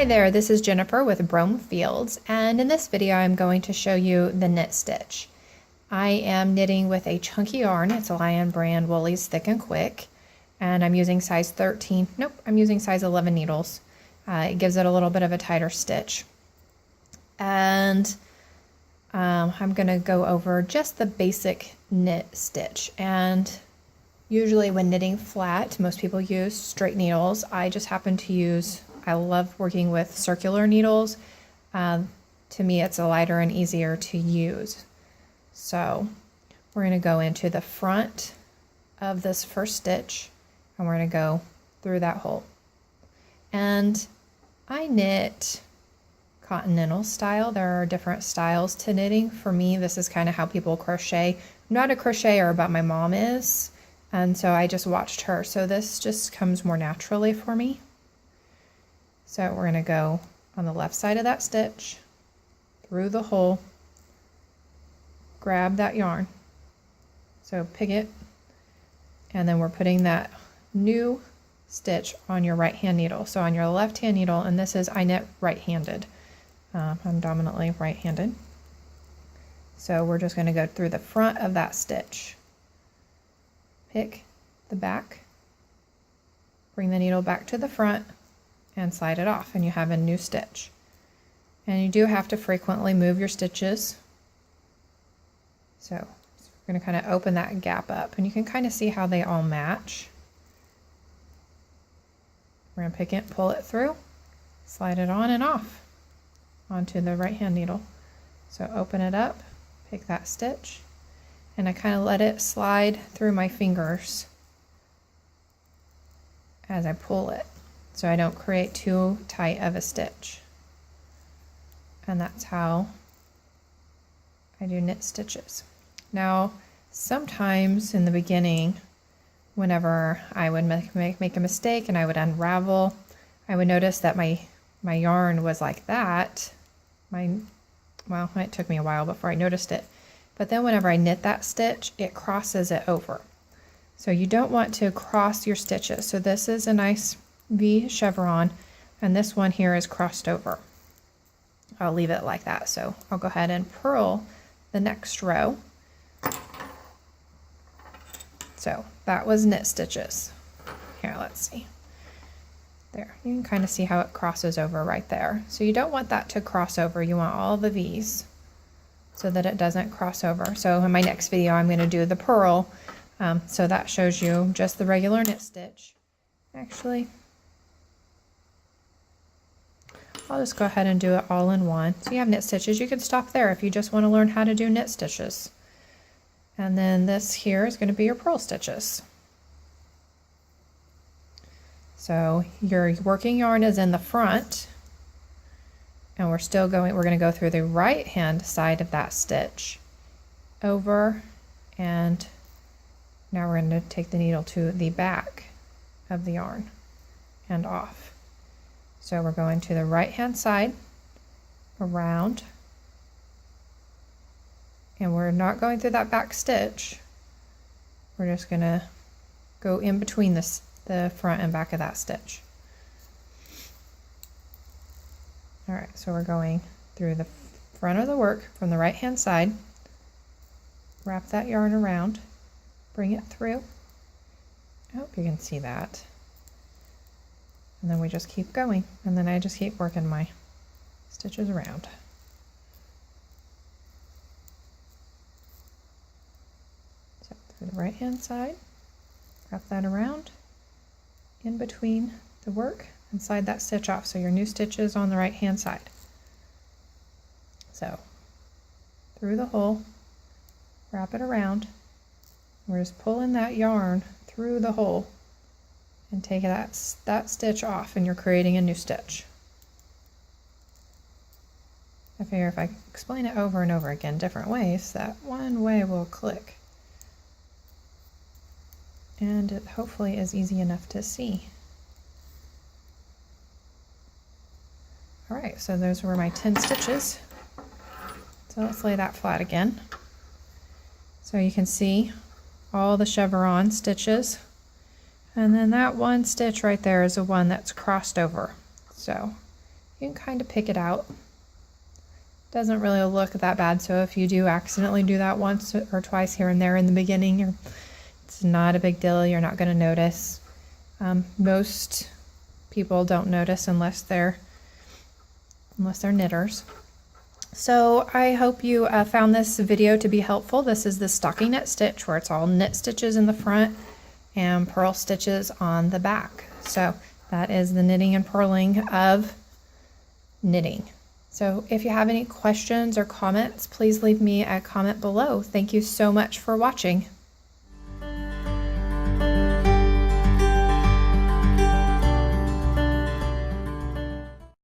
Hi there, this is Jennifer with Brome Fields, and in this video I'm going to show you the knit stitch. I am knitting with a chunky yarn. It's a Lion brand Woolies Thick and Quick, and I'm using size 13, I'm using size 11 needles. It gives it a little bit of a tighter stitch. And I'm going to go over just the basic knit stitch. And usually when knitting flat, most people use straight needles. I just happen to use, I love working with circular needles. To me, it's a lighter and easier to use. So we're going to go into the front of this first stitch, and we're going to go through that hole. And I knit continental style. There are different styles to knitting. For me, this is kind of how people crochet. I'm not a crocheter, but my mom is, and so I just watched her. So this just comes more naturally for me. So we're going to go on the left side of that stitch, through the hole, grab that yarn, so pig it, and then we're putting that new stitch on your right hand needle. So on your left hand needle, and this is, I knit right-handed. I'm dominantly right-handed. So we're just going to go through the front of that stitch, pick the back, bring the needle back to the front, and slide it off, and you have a new stitch. And you do have to frequently move your stitches. So we're going to kind of open that gap up, and you can kind of see how they all match. We're going to pick it, pull it through, slide it on and off onto the right hand needle. So open it up, pick that stitch, and I kind of let it slide through my fingers as I pull it, so I don't create too tight of a stitch. And that's how I do knit stitches. Now, sometimes in the beginning, whenever I would make a mistake and I would unravel, I would notice that my yarn was like that. Well, it took me a while before I noticed it. But then whenever I knit that stitch, it crosses it over. So you don't want to cross your stitches. So this is a nice V chevron, and this one here is crossed over. I'll leave it like that. So I'll go ahead and purl the next row. So that was knit stitches. Here, let's see. There, you can kind of see how it crosses over right there. So you don't want that to cross over. You want all the V's so that it doesn't cross over. So in my next video, I'm going to do the purl. So that shows you just the regular knit stitch. Actually, I'll just go ahead and do it all in one. So you have knit stitches. You can stop there if you just want to learn how to do knit stitches. And then this here is going to be your purl stitches. So your working yarn is in the front, and we're going to go through the right hand side of that stitch over, and now we're going to take the needle to the back of the yarn and off. So we're going to the right hand side, around, and we're not going through that back stitch. We're just going to go in between the front and back of that stitch. All right, so we're going through the front of the work from the right hand side, wrap that yarn around, bring it through. I hope you can see that. And then we just keep going, and then I just keep working my stitches around. So through the right hand side, wrap that around, in between the work, and slide that stitch off. So your new stitch is on the right hand side. So through the hole, wrap it around. We're just pulling that yarn through the hole and take that stitch off, and you're creating a new stitch. I figure if I explain it over and over again different ways, that one way will click. And it hopefully is easy enough to see. All right, so those were my 10 stitches. So let's lay that flat again. So you can see all the chevron stitches, and then that one stitch right there is the one that's crossed over. So you can kind of pick it out. Doesn't really look that bad, so if you do accidentally do that once or twice here and there in the beginning, it's not a big deal. You're not going to notice. Most people don't notice unless they're knitters. So I hope you found this video to be helpful. This is the stocking knit stitch, where it's all knit stitches in the front and purl stitches on the back. So that is the knitting and purling of knitting. So if you have any questions or comments, please leave me a comment below. Thank you so much for watching.